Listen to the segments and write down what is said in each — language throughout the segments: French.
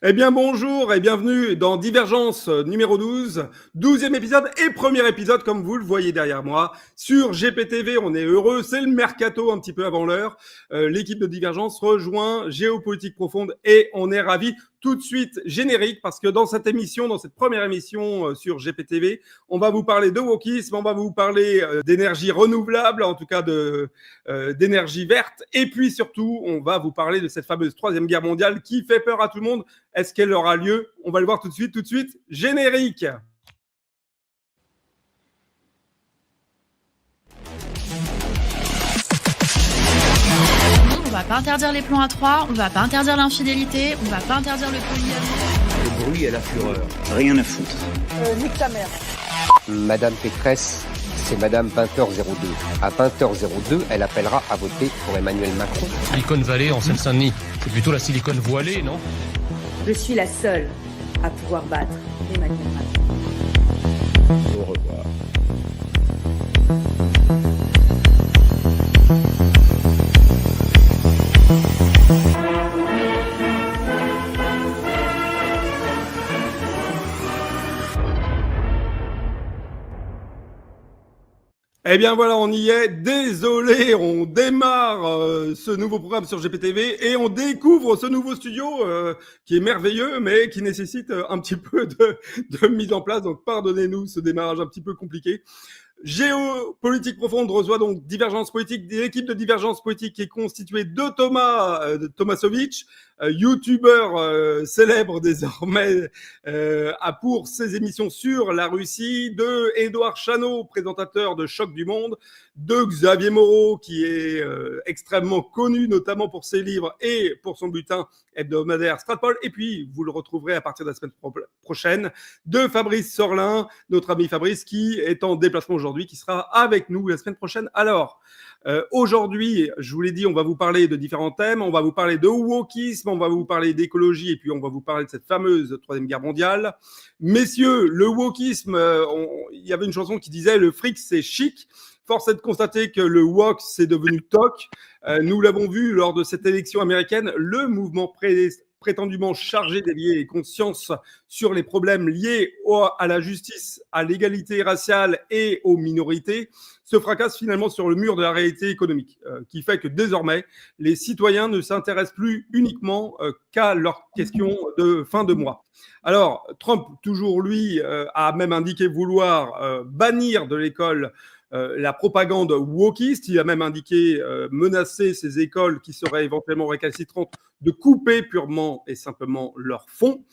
Eh bien bonjour et bienvenue dans Divergence numéro 12, 12e épisode et premier épisode comme vous le voyez derrière moi. Sur GPTV, on est heureux, c'est le mercato un petit peu avant l'heure. L'équipe de Divergence rejoint Géopolitique Profonde et on est ravis. Tout de suite générique parce que dans cette émission, dans cette première émission sur GPTV, on va vous parler de wokisme, on va vous parler d'énergie renouvelable, en tout cas d'énergie verte et puis surtout, on va vous parler de cette fameuse troisième guerre mondiale qui fait peur à tout le monde. Est-ce qu'elle aura lieu? On va le voir tout de suite. Générique. On va pas interdire les plans à trois, on va pas interdire l'infidélité, on va pas interdire le polyamour. Le bruit et la fureur. Rien à foutre. Nique ta mère. Madame Pécresse, c'est Madame Pinter 02. À Pinter 02, elle appellera à voter pour Emmanuel Macron. Silicon Valley en Seine-Saint-Denis. C'est plutôt la Silicon voilée, non? Je suis la seule à pouvoir battre Emmanuel Macron. Au revoir. Eh bien voilà, on y est. Désolé, on démarre ce nouveau programme sur GPTV et on découvre ce nouveau studio qui est merveilleux mais qui nécessite un petit peu de mise en place. Donc pardonnez-nous ce démarrage un petit peu compliqué. Géopolitique Profonde reçoit donc Divergence Politique, l'équipe de Divergence Politique qui est constituée de Thomas Tomasovic, youtubeur célèbre désormais pour ses émissions sur la Russie, de Édouard Chano, présentateur de Choc du Monde, de Xavier Moreau qui est extrêmement connu notamment pour ses livres et pour son bulletin hebdomadaire Stratpol, et puis vous le retrouverez à partir de la semaine prochaine, de Fabrice Sorlin, notre ami Fabrice qui est en déplacement aujourd'hui, qui sera avec nous la semaine prochaine. Alors, aujourd'hui, je vous l'ai dit, on va vous parler de différents thèmes, on va vous parler de wokisme, on va vous parler d'écologie, et puis on va vous parler de cette fameuse troisième guerre mondiale. Messieurs, le wokisme, il y avait une chanson qui disait « Le fric, c'est chic ». Force est de constater que le wok, c'est devenu toc. Nous l'avons vu lors de cette élection américaine, le mouvement prétendument chargé d'éveiller les consciences sur les problèmes liés à la justice, à l'égalité raciale et aux minorités, se fracasse finalement sur le mur de la réalité économique, qui fait que désormais, les citoyens ne s'intéressent plus uniquement qu'à leurs questions de fin de mois. Alors, Trump, toujours lui, a même indiqué vouloir bannir de l'école la propagande wokiste. Il a même indiqué menacer ces écoles qui seraient éventuellement récalcitrantes de couper purement et simplement leurs fonds.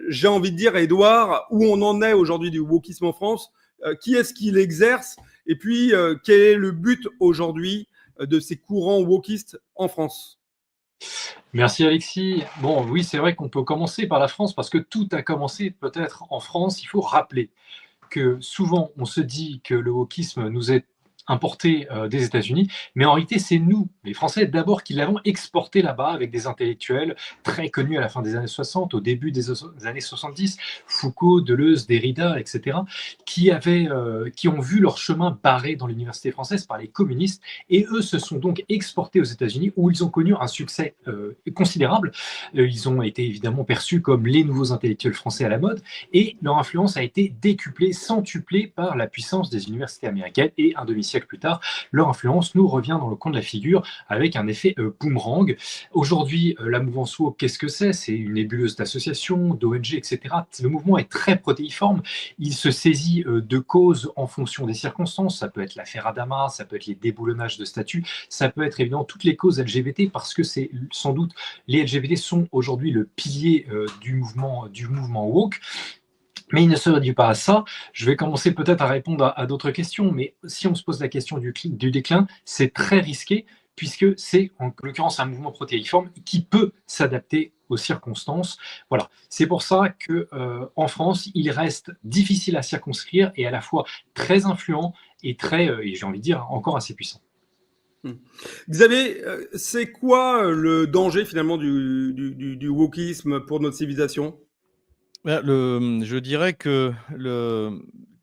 J'ai envie de dire, Édouard, où on en est aujourd'hui du wokisme en France, qui est-ce qui l'exerce, et puis quel est le but aujourd'hui de ces courants wokistes en France? Merci Alexis. Bon, oui, c'est vrai qu'on peut commencer par la France parce que tout a commencé peut-être en France. Il faut rappeler que souvent on se dit que le wokisme nous est importé des États-Unis, mais en réalité c'est nous, les Français d'abord, qui l'avons exporté là-bas avec des intellectuels très connus à la fin des années 60, au début des années 70, Foucault, Deleuze, Derrida, etc., qui ont vu leur chemin barré dans l'université française par les communistes, et eux se sont donc exportés aux États-Unis où ils ont connu un succès considérable. Ils ont été évidemment perçus comme les nouveaux intellectuels français à la mode, et leur influence a été décuplée, centuplée par la puissance des universités américaines, et un demi-siècle plus tard, leur influence nous revient dans le coin de la figure avec un effet boomerang. Aujourd'hui, la mouvance woke, qu'est-ce que c'est? C'est une nébuleuse d'associations, d'ONG, etc. Le mouvement est très protéiforme. Il se saisit de causes en fonction des circonstances. Ça peut être l'affaire Adama, ça peut être les déboulonnages de statuts, ça peut être évidemment toutes les causes LGBT, parce que c'est sans doute, les LGBT sont aujourd'hui le pilier du mouvement woke. Mais il ne se réduit pas à ça. Je vais commencer peut-être à répondre à d'autres questions, mais si on se pose la question du déclin, c'est très risqué, puisque c'est en l'occurrence un mouvement protéiforme qui peut s'adapter aux circonstances. Voilà. C'est pour ça qu'en France, il reste difficile à circonscrire et à la fois très influent et et j'ai envie de dire, encore assez puissant. Xavier, c'est quoi le danger finalement du wokisme pour notre civilisation? Je dirais que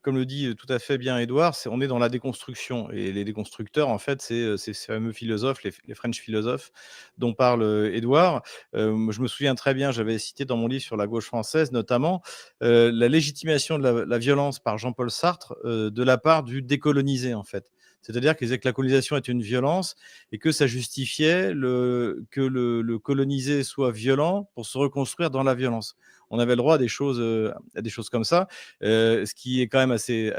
comme le dit tout à fait bien Édouard, on est dans la déconstruction. Et les déconstructeurs, en fait, c'est ces fameux philosophes, les French philosophes dont parle Édouard. Je me souviens très bien, j'avais cité dans mon livre sur la gauche française, notamment, la légitimation de la violence par Jean-Paul Sartre de la part du décolonisé, en fait. C'est-à-dire qu'il disait que la colonisation est une violence et que ça justifiait que le colonisé soit violent pour se reconstruire dans la violence. On avait le droit à des choses comme ça, ce qui est quand même assez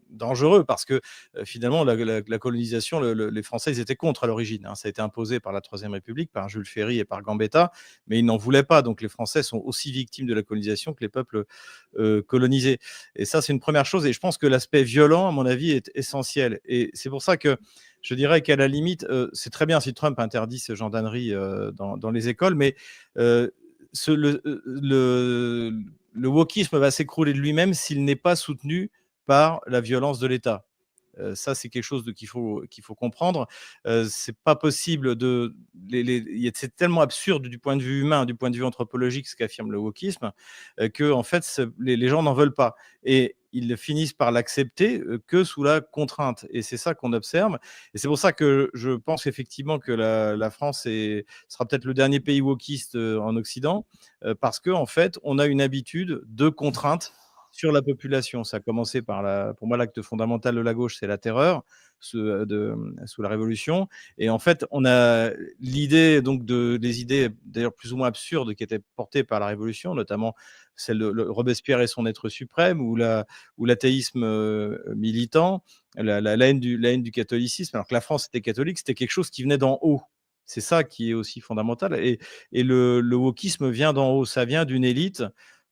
dangereux parce que finalement la colonisation, les Français ils étaient contre à l'origine, hein. Ça a été imposé par la Troisième République, par Jules Ferry et par Gambetta, mais ils n'en voulaient pas. Donc les Français sont aussi victimes de la colonisation que les peuples colonisés. Et ça, c'est une première chose. Et je pense que l'aspect violent, à mon avis, est essentiel. Et c'est pour ça que je dirais qu'à la limite, c'est très bien si Trump interdit ce genre d'ânerie dans les écoles, mais le wokisme va s'écrouler de lui-même s'il n'est pas soutenu par la violence de l'État. Ça, c'est quelque chose qu'il faut comprendre. C'est pas possible c'est tellement absurde du point de vue humain, du point de vue anthropologique, ce qu'affirme le wokisme, que en fait, les gens n'en veulent pas. Et ils finissent par l'accepter que sous la contrainte. Et c'est ça qu'on observe. Et c'est pour ça que je pense effectivement que la France sera peut-être le dernier pays wokiste en Occident, parce qu'en fait, on a une habitude de contrainte sur la population. Ça a commencé pour moi, l'acte fondamental de la gauche, c'est la terreur sous la Révolution. Et en fait, on a l'idée, donc, des idées d'ailleurs plus ou moins absurdes qui étaient portées par la Révolution, notamment celle de Robespierre et son être suprême, ou l'athéisme militant, la haine du catholicisme. Alors que la France était catholique, c'était quelque chose qui venait d'en haut. C'est ça qui est aussi fondamental. Et le wokisme vient d'en haut. Ça vient d'une élite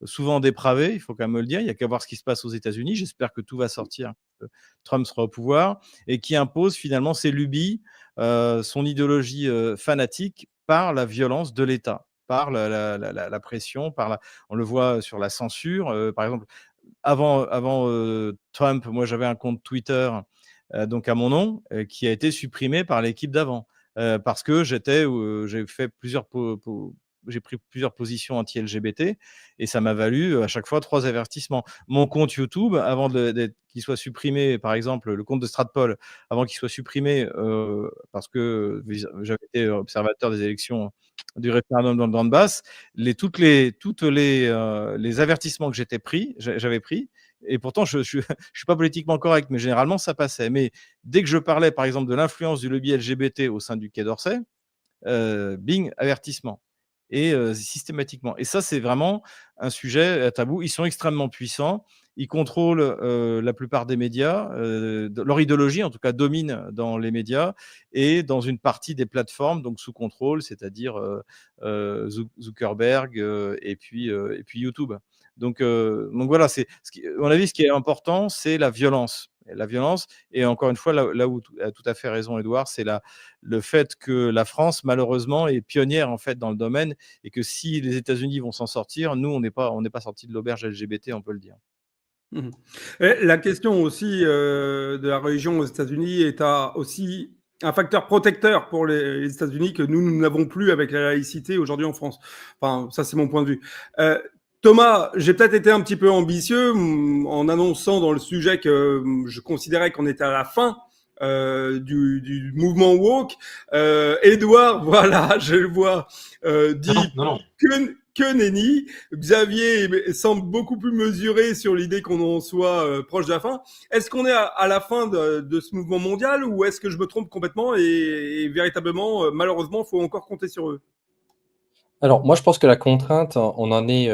souvent dépravée, il faut quand même me le dire. Il n'y a qu'à voir ce qui se passe aux États-Unis. J'espère que tout va sortir, que Trump sera au pouvoir, et qui impose finalement ses lubies, son idéologie fanatique par la violence de l'État, par la pression, on le voit sur la censure. Par exemple, avant Trump, moi j'avais un compte Twitter donc à mon nom, qui a été supprimé par l'équipe d'avant, parce que j'ai fait j'ai pris plusieurs positions anti-LGBT et ça m'a valu à chaque fois 3 avertissements. Mon compte YouTube, avant qu'il soit supprimé, par exemple, le compte de Stratpol, avant qu'il soit supprimé, parce que j'avais été observateur des élections du référendum dans le Donbass, toutes les avertissements que j'avais pris, et pourtant je suis pas politiquement correct, mais généralement ça passait. Mais dès que je parlais, par exemple, de l'influence du lobby LGBT au sein du Quai d'Orsay, bing, avertissement. Et systématiquement. Et ça, c'est vraiment un sujet tabou. Ils sont extrêmement puissants. Ils contrôlent la plupart des médias. Leur idéologie, en tout cas, domine dans les médias et dans une partie des plateformes, donc sous contrôle, c'est-à-dire Zuckerberg et puis YouTube. Donc voilà, à mon avis, ce qui est important, c'est la violence. La violence, et encore une fois, là où a tout à fait raison Édouard, c'est le fait que la France, malheureusement, est pionnière en fait dans le domaine, et que si les États-Unis vont s'en sortir, nous, on n'est pas sortis de l'auberge LGBT, on peut le dire. Mmh. Et la question aussi de la religion aux États-Unis est aussi un facteur protecteur pour les États-Unis que nous n'avons plus avec la laïcité aujourd'hui en France. Enfin, ça, c'est mon point de vue. Thomas, j'ai peut-être été un petit peu ambitieux en annonçant dans le sujet que je considérais qu'on était à la fin du mouvement woke. Édouard, voilà, je le vois, dit Non. que nenni. Xavier semble beaucoup plus mesuré sur l'idée qu'on en soit proche de la fin. Est-ce qu'on est à la fin de ce mouvement mondial, ou est-ce que je me trompe complètement et véritablement, malheureusement, faut encore compter sur eux? Alors, moi, je pense que la contrainte, on en est,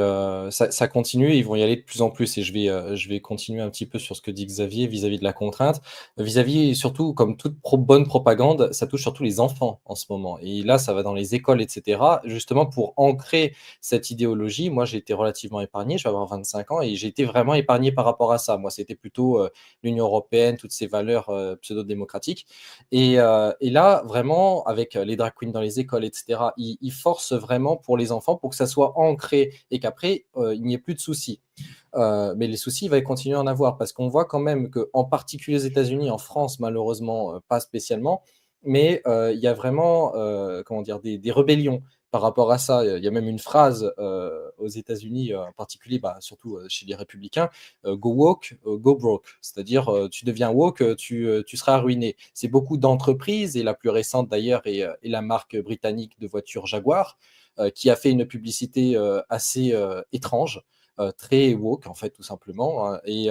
ça continue, ils vont y aller de plus en plus, et je vais continuer un petit peu sur ce que dit Xavier vis-à-vis de la contrainte. Vis-à-vis, surtout, comme toute bonne propagande, ça touche surtout les enfants en ce moment. Et là, ça va dans les écoles, etc. Justement, pour ancrer cette idéologie, moi, j'ai été relativement épargné, je vais avoir 25 ans, et j'ai été vraiment épargné par rapport à ça. Moi, c'était plutôt l'Union européenne, toutes ces valeurs pseudo-démocratiques. Et là, vraiment, avec les drag queens dans les écoles, etc., ils forcent vraiment pour les enfants, pour que ça soit ancré et qu'après, il n'y ait plus de soucis. Mais les soucis, il va continuer à en avoir, parce qu'on voit quand même qu'en particulier aux États-Unis, en France, malheureusement, pas spécialement, mais il y a vraiment des rébellions par rapport à ça. Il y a même une phrase aux États-Unis, en particulier, surtout chez les républicains, go woke, go broke. C'est-à-dire, tu deviens woke, tu seras ruiné. C'est beaucoup d'entreprises, et la plus récente d'ailleurs est la marque britannique de voitures Jaguar, qui a fait une publicité assez étrange, très woke en fait, tout simplement. Hein. Et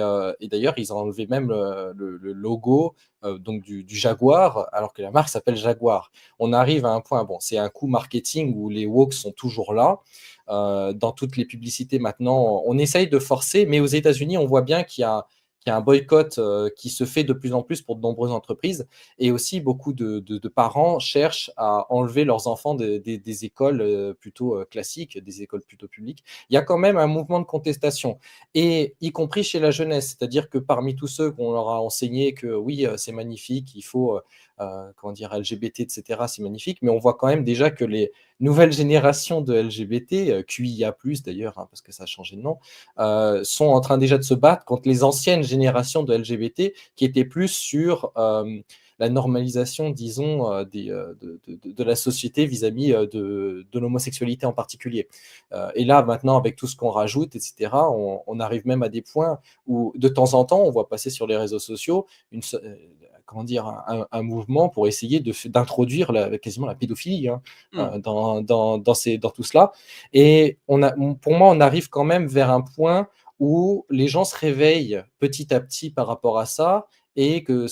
d'ailleurs, ils ont enlevé même le logo donc du Jaguar, alors que la marque s'appelle Jaguar. On arrive à un point, bon, c'est un coup marketing où les woke sont toujours là. Dans toutes les publicités maintenant, on essaye de forcer, mais aux États-Unis, on voit bien qu'il y a un boycott qui se fait de plus en plus pour de nombreuses entreprises, et aussi beaucoup de parents cherchent à enlever leurs enfants des écoles plutôt classiques, des écoles plutôt publiques. Il y a quand même un mouvement de contestation, et y compris chez la jeunesse, c'est-à-dire que parmi tous ceux qu'on leur a enseigné que oui, c'est magnifique, il faut comment dire, LGBT, etc., c'est magnifique, mais on voit quand même déjà que les nouvelles générations de LGBT, QIA+, d'ailleurs, hein, parce que ça a changé de nom, sont en train déjà de se battre contre les anciennes générations de LGBT qui étaient plus sur la normalisation, disons, de la société vis-à-vis de l'homosexualité en particulier. Et là, maintenant, avec tout ce qu'on rajoute, etc., on arrive même à des points où, de temps en temps, on voit passer sur les réseaux sociaux comment dire, un mouvement pour essayer d'introduire quasiment la pédophilie dans tout cela. Et pour moi, on arrive quand même vers un point où les gens se réveillent petit à petit par rapport à ça, et que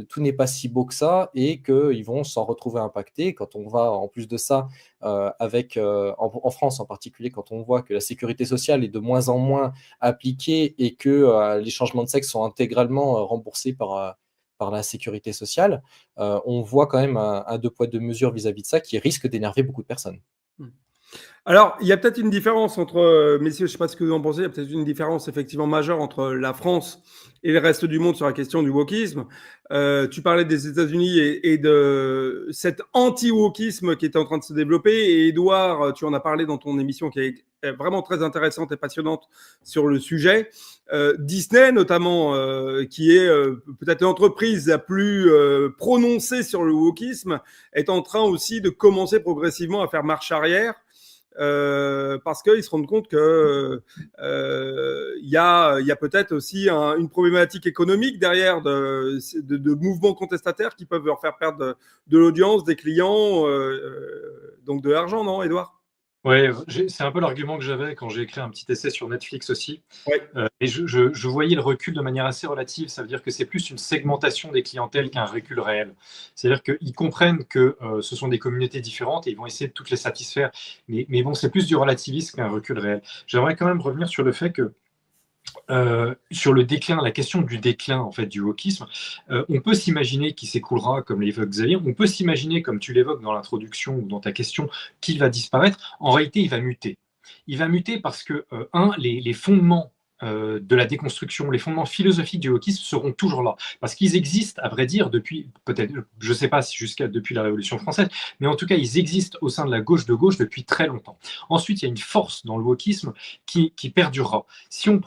tout n'est pas si beau que ça, et qu'ils vont s'en retrouver impactés. Quand on va, en plus de ça, en France en particulier, quand on voit que la sécurité sociale est de moins en moins appliquée, et que les changements de sexe sont intégralement remboursés par la sécurité sociale, on voit quand même un deux poids deux mesures vis-à-vis de ça qui risque d'énerver beaucoup de personnes. Alors, il y a peut-être une différence entre, messieurs, je ne sais pas ce que vous en pensez, il y a peut-être une différence effectivement majeure entre la France et le reste du monde sur la question du wokisme. Tu parlais des États-Unis et de cet anti-wokisme qui est en train de se développer. Et Édouard, tu en as parlé dans ton émission qui est vraiment très intéressante et passionnante sur le sujet. Disney, notamment, qui est peut-être l'entreprise la plus prononcée sur le wokisme, est en train aussi de commencer progressivement à faire marche arrière. Parce qu'ils se rendent compte que il y a peut-être aussi une problématique économique derrière de mouvements contestataires qui peuvent leur faire perdre de l'audience, des clients, donc de l'argent, non, Édouard? Oui, c'est un peu l'argument que j'avais quand j'ai écrit un petit essai sur Netflix aussi. Ouais. Et je voyais le recul de manière assez relative. Ça veut dire que c'est plus une segmentation des clientèles qu'un recul réel. C'est-à-dire qu'ils comprennent que ce sont des communautés différentes et ils vont essayer de toutes les satisfaire. Mais bon, c'est plus du relativisme qu'un recul réel. J'aimerais quand même revenir sur le fait que sur le déclin, la question du déclin en fait du wokisme, on peut s'imaginer qu'il s'écoulera, comme l'évoque Xavier, on peut s'imaginer, comme tu l'évoques dans l'introduction ou dans ta question, qu'il va disparaître. En réalité, il va muter. Il va muter parce que, les fondements de la déconstruction, les fondements philosophiques du wokisme seront toujours là. Parce qu'ils existent, à vrai dire, depuis, peut-être, je ne sais pas si depuis la Révolution française, mais en tout cas, ils existent au sein de la gauche de gauche depuis très longtemps. Ensuite, il y a une force dans le wokisme qui perdurera. Si on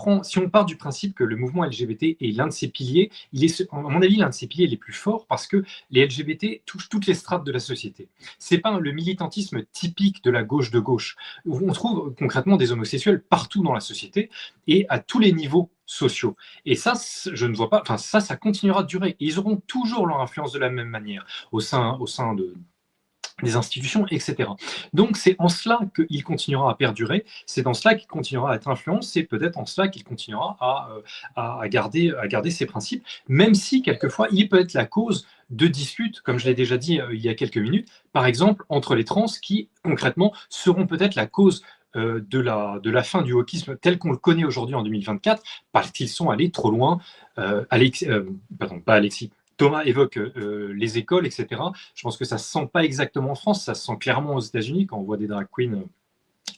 part du principe que le mouvement LGBT est l'un de ses piliers, il est, à mon avis, l'un de ses piliers les plus forts parce que les LGBT touchent toutes les strates de la société. Ce n'est pas le militantisme typique de la gauche de gauche. On trouve concrètement des homosexuels partout dans la société et à tous les niveaux sociaux. Et ça, je ne vois pas, enfin ça continuera de durer. Et ils auront toujours leur influence de la même manière au sein des institutions, etc. Donc c'est en cela qu'il continuera à perdurer, c'est dans cela qu'il continuera à être influent, c'est peut-être en cela qu'il continuera à garder ses principes, même si quelquefois il peut être la cause de disputes, comme je l'ai déjà dit il y a quelques minutes, par exemple entre les trans qui concrètement seront peut-être la cause de la fin du wokisme tel qu'on le connaît aujourd'hui en 2024, parce qu'ils sont allés trop loin. Thomas évoque les écoles, etc. Je pense que ça ne se sent pas exactement en France, ça se sent clairement aux États-Unis quand on voit des drag queens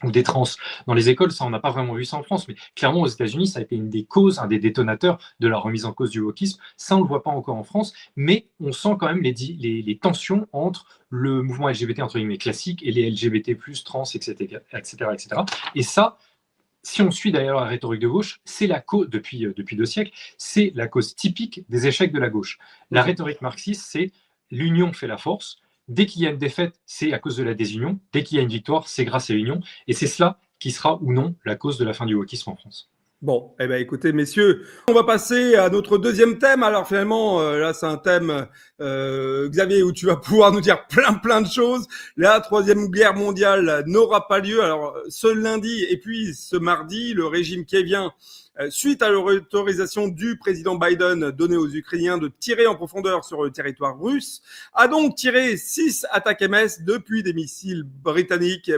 ou des trans dans les écoles. Ça, on n'a pas vraiment vu ça en France, mais clairement aux États-Unis, ça a été une des causes, un des détonateurs de la remise en cause du wokisme. Ça, on ne le voit pas encore en France, mais on sent quand même les tensions entre le mouvement LGBT entre guillemets classique et les LGBT+, trans, etc., etc. Et ça, si on suit d'ailleurs la rhétorique de gauche, c'est la cause, depuis 2 siècles, c'est la cause typique des échecs de la gauche. La rhétorique marxiste, c'est l'union fait la force. Dès qu'il y a une défaite, c'est à cause de la désunion. Dès qu'il y a une victoire, c'est grâce à l'union. Et c'est cela qui sera ou non la cause de la fin du wokisme en France. Bon, eh ben écoutez, messieurs, on va passer à notre deuxième thème. Alors finalement, là, c'est un thème, Xavier, où tu vas pouvoir nous dire plein de choses. La Troisième Guerre mondiale n'aura pas lieu. Alors, ce lundi et puis ce mardi, le régime kievien, suite à l'autorisation du président Biden donnée aux Ukrainiens de tirer en profondeur sur le territoire russe, a donc tiré 6 attaques MS depuis des missiles britanniques,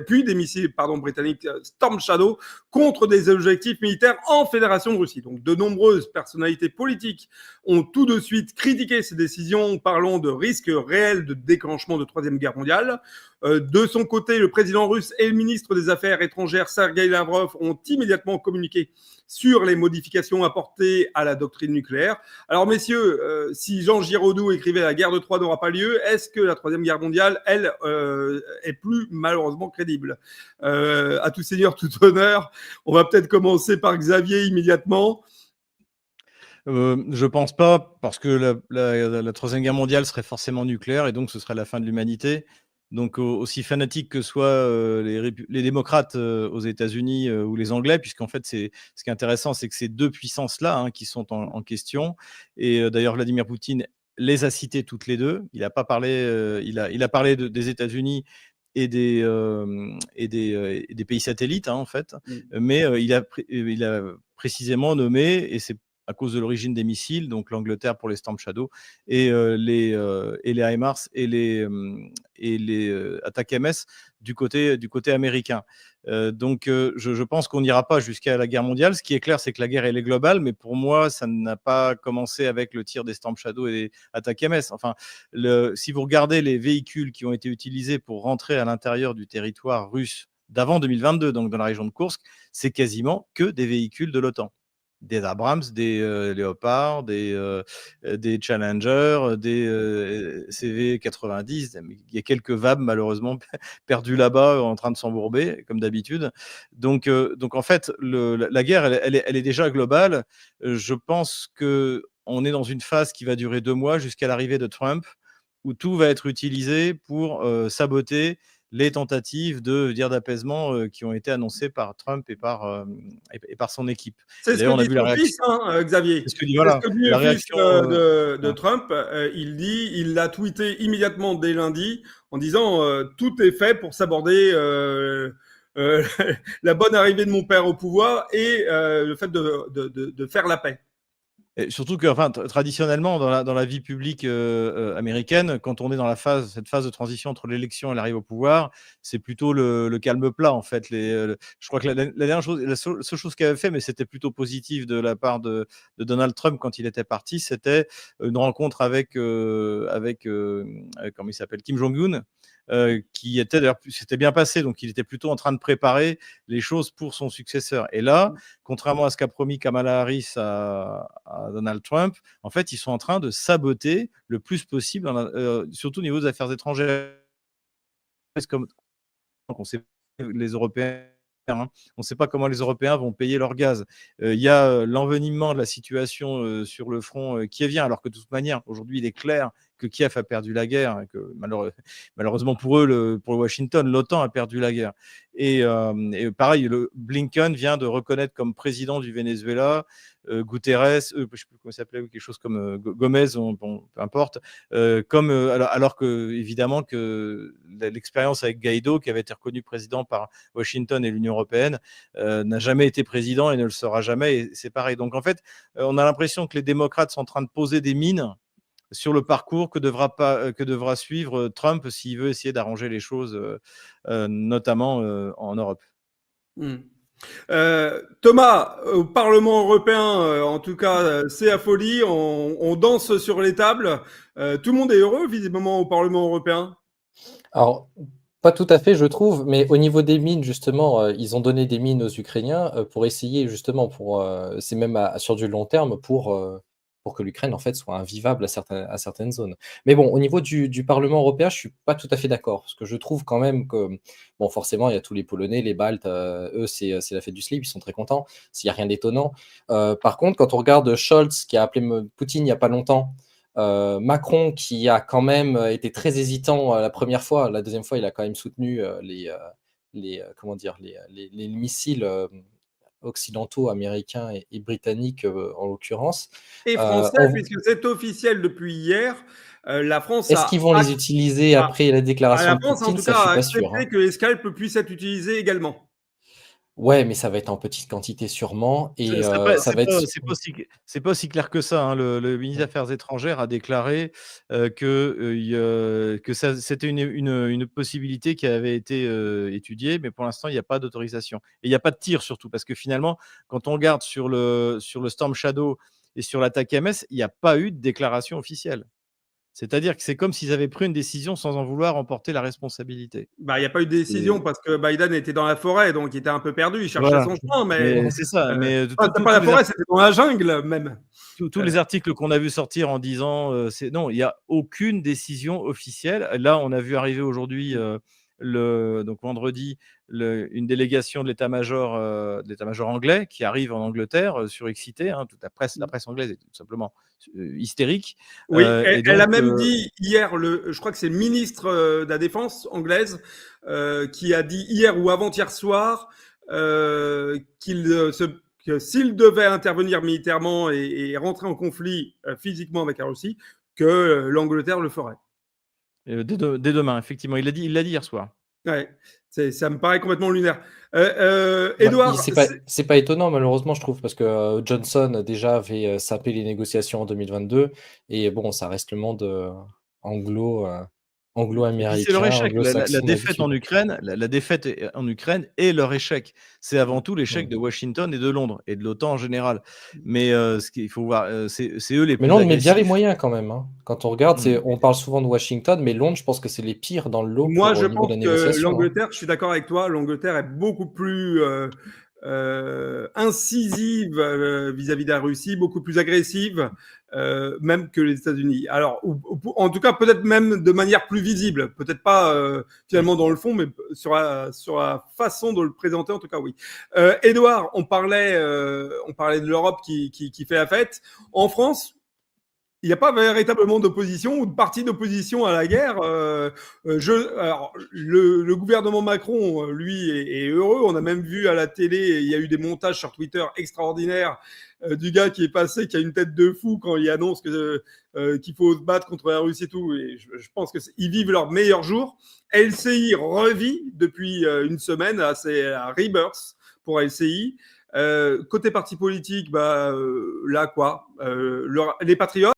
britanniques Storm Shadow contre des objectifs militaires en Fédération de Russie. Donc, de nombreuses personnalités politiques ont tout de suite critiqué ces décisions, parlant de risque réel de déclenchement de Troisième Guerre mondiale. De son côté, le président russe et le ministre des Affaires étrangères, Sergei Lavrov, ont immédiatement communiqué sur les modifications apportées à la doctrine nucléaire. Alors, messieurs, si Jean Giraudoux écrivait « La guerre de Troie n'aura pas lieu », est-ce que la Troisième Guerre mondiale, elle, est plus malheureusement crédible ? À tout seigneur, tout honneur. On va peut-être commencer par Xavier immédiatement. Je pense pas, parce que la Troisième Guerre mondiale serait forcément nucléaire et donc ce serait la fin de l'humanité. Donc, aussi fanatiques que soient les démocrates aux États-Unis ou les Anglais, puisqu'en fait, ce qui est intéressant, c'est que ces deux puissances-là qui sont en question, et d'ailleurs, Vladimir Poutine les a citées toutes les deux. Il a pas parlé, il a parlé des États-Unis et des pays satellites, en fait, mais il a précisément nommé, et c'est à cause de l'origine des missiles, donc l'Angleterre pour les Storm Shadow et les HIMARS et les attaques MS du côté américain. Donc je pense qu'on n'ira pas jusqu'à la guerre mondiale. Ce qui est clair, c'est que la guerre elle est globale, mais pour moi, ça n'a pas commencé avec le tir des Storm Shadow et des attaques MS. Enfin, si vous regardez les véhicules qui ont été utilisés pour rentrer à l'intérieur du territoire russe d'avant 2022, donc dans la région de Koursk, c'est quasiment que des véhicules de l'OTAN. Des Abrams, des Léopards, des Challenger, des CV-90. Il y a quelques VAB malheureusement perdus là-bas en train de s'embourber, comme d'habitude. Donc en fait, la guerre, elle est déjà globale. Je pense qu'on est dans une phase qui va durer 2 mois jusqu'à l'arrivée de Trump, où tout va être utilisé pour saboter les tentatives d'apaisement qui ont été annoncées par Trump et par son équipe. C'est ce que dit son fils, Xavier. C'est ce que dit, voilà, le fils de Trump. Il l'a tweeté immédiatement dès lundi en disant tout est fait pour s'aborder la bonne arrivée de mon père au pouvoir et le fait de faire la paix. Et surtout que, traditionnellement, dans la vie publique américaine, quand on est dans cette phase de transition entre l'élection et l'arrivée au pouvoir, c'est plutôt le calme plat, en fait. Je crois que la dernière chose, la seule chose qu'il avait fait, mais c'était plutôt positif de la part de Donald Trump quand il était parti, c'était une rencontre avec comment il s'appelle, Kim Jong-un, qui était d'ailleurs, c'était bien passé, donc il était plutôt en train de préparer les choses pour son successeur. Et là, contrairement à ce qu'a promis Kamala Harris à Donald Trump, en fait, ils sont en train de saboter le plus possible, surtout au niveau des affaires étrangères. Comme on sait, les Européens, on ne sait pas comment les Européens vont payer leur gaz. Il y a l'envenimement de la situation sur le front kievien, alors que de toute manière, aujourd'hui, il est clair que Kiev a perdu la guerre, et que malheureusement pour eux, pour Washington, l'OTAN a perdu la guerre. Et pareil, Blinken vient de reconnaître comme président du Venezuela Guterres, je ne sais plus comment il s'appelait, quelque chose comme Gomez, peu importe, alors que évidemment que l'expérience avec Guaido, qui avait été reconnu président par Washington et l'Union européenne, n'a jamais été président et ne le sera jamais, et c'est pareil. Donc en fait, on a l'impression que les démocrates sont en train de poser des mines sur le parcours que devra suivre Trump s'il veut essayer d'arranger les choses, notamment en Europe. Thomas, au Parlement européen, en tout cas, c'est la folie. On danse sur les tables. Tout le monde est heureux, visiblement, au Parlement européen. Alors, pas tout à fait, je trouve, mais au niveau des mines, justement, ils ont donné des mines aux Ukrainiens pour essayer, justement, c'est même sur du long terme, pour que l'Ukraine, en fait, soit invivable à certaines zones. Mais bon, au niveau du Parlement européen, je suis pas tout à fait d'accord, parce que je trouve quand même que, bon, forcément, il y a tous les Polonais, les Baltes, eux, c'est la fête du slip, ils sont très contents, s'il n'y a rien d'étonnant. Par contre, quand on regarde Scholz, qui a appelé Poutine il n'y a pas longtemps, Macron qui a quand même été très hésitant la première fois. La deuxième fois, il a quand même soutenu comment dire, les missiles occidentaux, américains et britanniques en l'occurrence. Et français, On- puisque c'est officiel depuis hier, la France Est-ce a qu'ils vont les utiliser Ah, après la déclaration la de France, en Poutine? tout Ça, cas, je suis a pas sûr, accepté hein. que les scalps puissent être utilisés également. Ouais, mais ça va être en petite quantité sûrement et C'est pas, ça c'est va être. pas, c'est pas aussi, c'est pas aussi clair que ça, hein. Le ministre des Affaires étrangères a déclaré que c'était une possibilité qui avait été étudiée, mais pour l'instant, il n'y a pas d'autorisation. Et il n'y a pas de tir surtout, parce que finalement, quand on regarde sur le Storm Shadow et sur l'attaque MS, il n'y a pas eu de déclaration officielle. C'est-à-dire que c'est comme s'ils avaient pris une décision sans en vouloir emporter la responsabilité. Bah, il n'y a pas eu de décision parce que Biden était dans la forêt, donc il était un peu perdu, il cherchait Voilà. son chemin, mais Mais c'est ça. Mais enfin, c'était pas la forêt, c'était dans la jungle même. tous les articles qu'on a vu sortir en disant non, il n'y a aucune décision officielle. Là, on a vu arriver aujourd'hui, donc vendredi, une délégation de l'état-major anglais qui arrive en Angleterre sur Excité. Hein, toute la presse anglaise est tout simplement hystérique. Oui, Et elle a donc, même dit hier, je crois que c'est le ministre de la Défense anglaise qui a dit hier ou avant-hier soir que s'il devait intervenir militairement et rentrer en conflit physiquement avec la Russie, que l'Angleterre le ferait. dès demain, effectivement, il l'a dit hier soir. Ouais, ça me paraît complètement lunaire. Bah, Edouard, c'est pas étonnant malheureusement je trouve parce que Johnson déjà avait sapé les négociations en 2022 et bon ça reste le monde Et puis c'est leur anglo-américain, échec. La anglo-saxon défaite en d'habitude. Ukraine, la défaite en Ukraine est leur échec. C'est avant tout l'échec de Washington et de Londres et de l'OTAN en général. Mais ce qu'il faut voir, c'est eux les Mais plus Londres met bien les agressifs. moyens quand même, hein. Quand on regarde, on parle souvent de Washington, mais Londres, je pense que c'est les pires dans le lot moi, pour je au niveau pense de la que négociation, hein. l'Angleterre, je suis d'accord avec toi, l'Angleterre est beaucoup plus incisive vis-à-vis de la Russie, beaucoup plus agressive, même que les États-Unis. Alors, en tout cas, peut-être même de manière plus visible, peut-être pas finalement dans le fond, mais sur la façon de le présenter, en tout cas, oui. Édouard, on parlait de l'Europe qui fait la fête. En France, il n'y a pas véritablement d'opposition ou de parti d'opposition à la guerre. Alors, le gouvernement Macron, lui, est heureux. On a même vu à la télé, il y a eu des montages sur Twitter extraordinaires du gars qui est passé, qui a une tête de fou quand il annonce qu'il faut se battre contre la Russie et tout. Et je pense qu'ils vivent leur meilleur jour. LCI revit depuis une semaine, c'est la rebirth pour LCI. Côté parti politique, là quoi, les Patriotes.